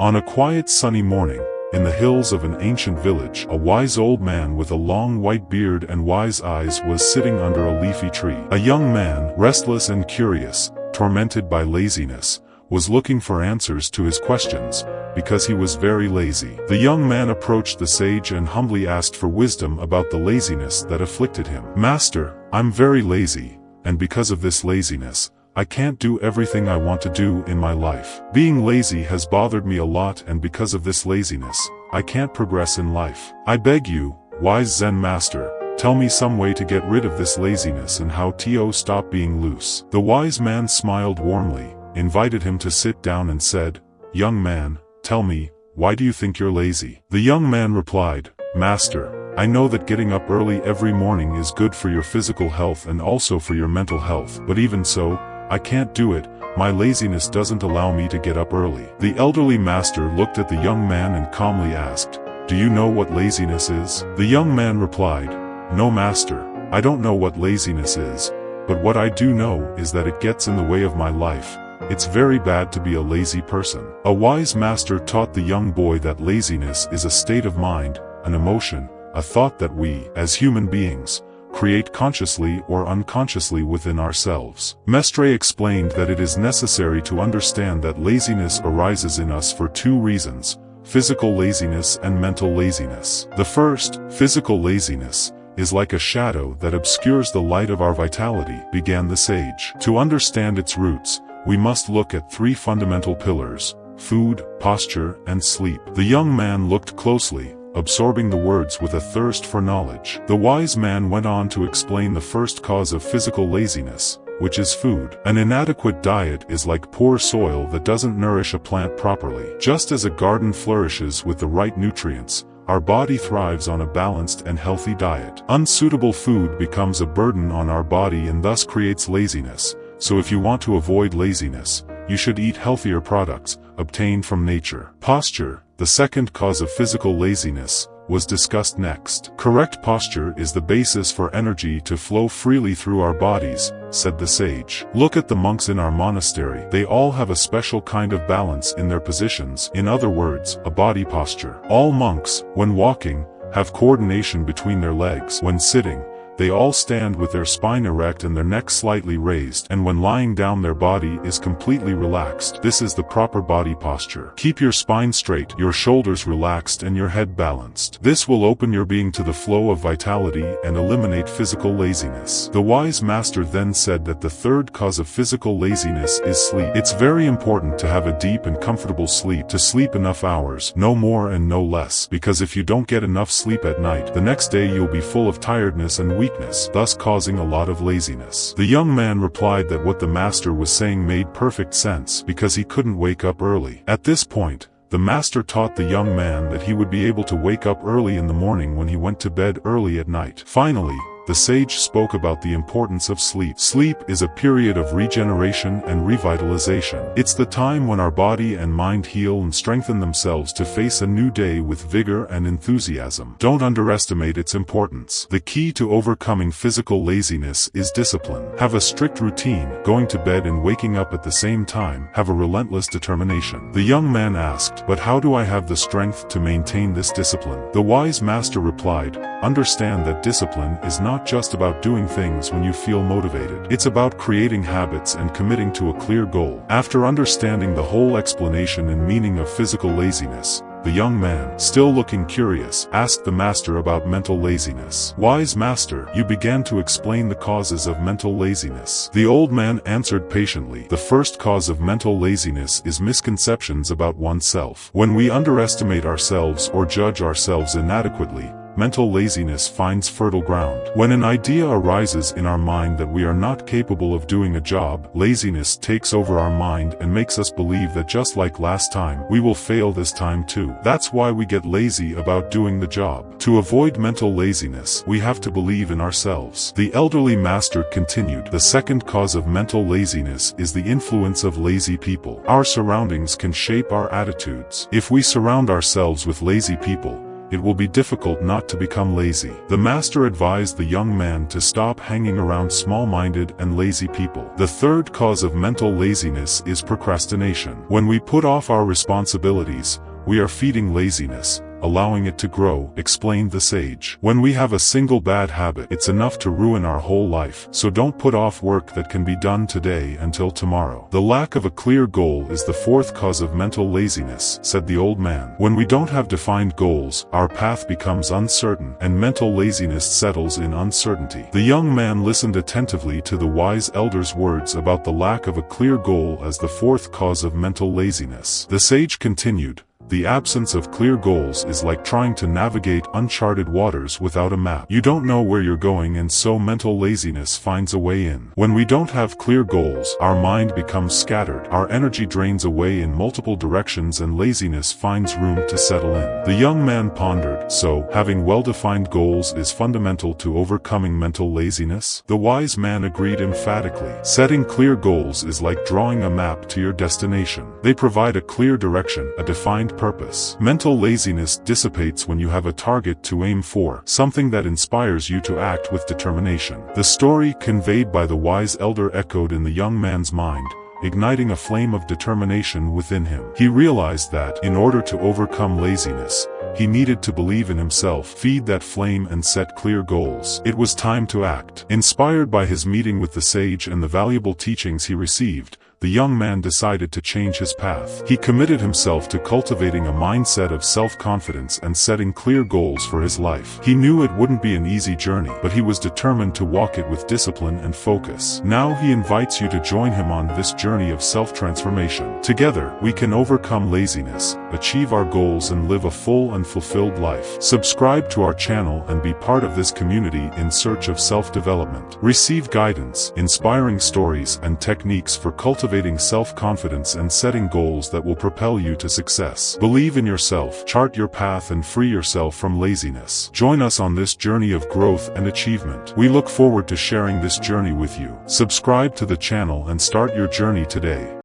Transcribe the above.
On a quiet sunny morning, in the hills of an ancient village, a wise old man with a long white beard and wise eyes was sitting under a leafy tree. A young man, restless and curious, tormented by laziness, was looking for answers to his questions, because he was very lazy. The young man approached the sage and humbly asked for wisdom about the laziness that afflicted him. "Master, I'm very lazy, and because of this laziness, I can't do everything I want to do in my life. Being lazy has bothered me a lot, and because of this laziness, I can't progress in life. I beg you, wise Zen master, tell me some way to get rid of this laziness and how to stop being loose." The wise man smiled warmly, invited him to sit down and said, "Young man, tell me, why do you think you're lazy?" The young man replied, "Master, I know that getting up early every morning is good for your physical health and also for your mental health, but even so, I can't do it. My laziness doesn't allow me to get up early." The elderly master looked at the young man and calmly asked, "Do you know what laziness is?" The young man replied, "No master, I don't know what laziness is, but what I do know is that it gets in the way of my life. It's very bad to be a lazy person." A wise master taught the young boy that laziness is a state of mind, an emotion, a thought that we, as human beings, create consciously or unconsciously within ourselves. Mestre explained that it is necessary to understand that laziness arises in us for two reasons: physical laziness and mental laziness. The first, physical laziness, is like a shadow that obscures the light of our vitality, began the sage. To understand its roots, we must look at three fundamental pillars: food, posture, and sleep. The young man looked closely, absorbing the words with a thirst for knowledge. The wise man went on to explain the first cause of physical laziness, which is food. An inadequate diet is like poor soil that doesn't nourish a plant properly. Just as a garden flourishes with the right nutrients, our body thrives on a balanced and healthy diet. Unsuitable food becomes a burden on our body and thus creates laziness. So if you want to avoid laziness, you should eat healthier products, obtained from nature. Posture, the second cause of physical laziness, was discussed next. Correct posture is the basis for energy to flow freely through our bodies, said the sage. Look at the monks in our monastery. They all have a special kind of balance in their positions, in other words, a body posture. All monks, when walking, have coordination between their legs. When sitting, they all stand with their spine erect and their neck slightly raised, and when lying down their body is completely relaxed. This is the proper body posture. Keep your spine straight, your shoulders relaxed and your head balanced. This will open your being to the flow of vitality and eliminate physical laziness. The wise master then said that the third cause of physical laziness is sleep. It's very important to have a deep and comfortable sleep, to sleep enough hours, no more and no less, because if you don't get enough sleep at night, the next day you'll be full of tiredness and weakness, thus causing a lot of laziness. The young man replied that what the master was saying made perfect sense, because he couldn't wake up early. At this point, the master taught the young man that he would be able to wake up early in the morning when he went to bed early at night. Finally, the sage spoke about the importance of sleep. Sleep is a period of regeneration and revitalization. It's the time when our body and mind heal and strengthen themselves to face a new day with vigor and enthusiasm. Don't underestimate its importance. The key to overcoming physical laziness is discipline. Have a strict routine, going to bed and waking up at the same time. Have a relentless determination. The young man asked, "But how do I have the strength to maintain this discipline?" The wise master replied, "Understand that discipline is not just about doing things when you feel motivated. It's about creating habits and committing to a clear goal." After understanding the whole explanation and meaning of physical laziness, the young man, still looking curious, asked the master about mental laziness. "Wise master, you began to explain the causes of mental laziness." The old man answered patiently, "The first cause of mental laziness is misconceptions about oneself. When we underestimate ourselves or judge ourselves inadequately, mental laziness finds fertile ground. When an idea arises in our mind that we are not capable of doing a job, laziness takes over our mind and makes us believe that just like last time, we will fail this time too. That's why we get lazy about doing the job. To avoid mental laziness, we have to believe in ourselves. The elderly master continued, "The second cause of mental laziness is the influence of lazy people. Our surroundings can shape our attitudes. If we surround ourselves with lazy people, it will be difficult not to become lazy. The master advised the young man to stop hanging around small-minded and lazy people. The third cause of mental laziness is procrastination. When we put off our responsibilities, we are feeding laziness, allowing it to grow, explained the sage. When we have a single bad habit, it's enough to ruin our whole life. So don't put off work that can be done today until tomorrow. The lack of a clear goal is the fourth cause of mental laziness, said the old man. When we don't have defined goals, our path becomes uncertain, and mental laziness settles in uncertainty. The young man listened attentively to the wise elder's words about the lack of a clear goal as the fourth cause of mental laziness. The sage continued, "The absence of clear goals is like trying to navigate uncharted waters without a map. You don't know where you're going, and so mental laziness finds a way in. When we don't have clear goals, our mind becomes scattered, our energy drains away in multiple directions, and laziness finds room to settle in." The young man pondered, so, having well-defined goals is fundamental to overcoming mental laziness? The wise man agreed emphatically. Setting clear goals is like drawing a map to your destination. They provide a clear direction, a defined purpose. Mental laziness dissipates when you have a target to aim for, something that inspires you to act with determination. The story conveyed by the wise elder echoed in the young man's mind, igniting a flame of determination within him. He realized that, in order to overcome laziness, he needed to believe in himself, feed that flame, and set clear goals. It was time to act. Inspired by his meeting with the sage and the valuable teachings he received, the young man decided to change his path. He committed himself to cultivating a mindset of self-confidence and setting clear goals for his life. He knew it wouldn't be an easy journey, but he was determined to walk it with discipline and focus. Now he invites you to join him on this journey of self-transformation. Together, we can overcome laziness, achieve our goals, and live a full and fulfilled life. Subscribe to our channel and be part of this community in search of self-development. Receive guidance, inspiring stories, and techniques for cultivating self-confidence and setting goals that will propel you to success. Believe in yourself, chart your path, and free yourself from laziness. Join us on this journey of growth and achievement. We look forward to sharing this journey with you. Subscribe to the channel and start your journey today.